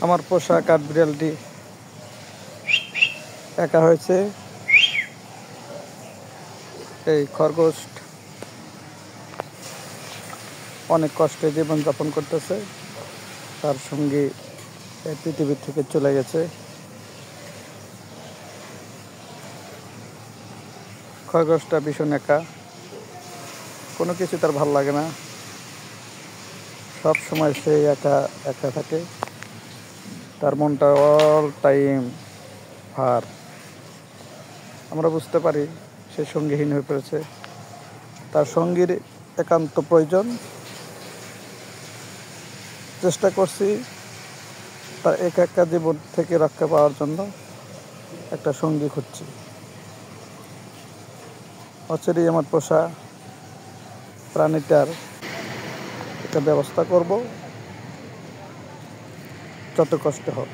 আমার পোষা কাঠবিড়ালটি একা হয়েছে। এই খরগোশ অনেক কষ্টে জীবনযাপন করতেছে, তার সঙ্গী এই পৃথিবী থেকে চলে গেছে। খরগোশটা ভীষণ একা, কোনো কিছু তার ভাল লাগে না, সব সময় সে একা একা থাকে, তার মনটা অল টাইম ভার। আমরা বুঝতে পারি সে সঙ্গীহীন হয়ে পড়েছে, তার সঙ্গীর একান্ত প্রয়োজন। চেষ্টা করছি তার একা জীবন থেকে রক্ষা পাওয়ার জন্য, একটা সঙ্গী খুঁজছি। অচিরেই আমার পোষা প্রাণীটার একটা ব্যবস্থা করব, যত কষ্ট হোক।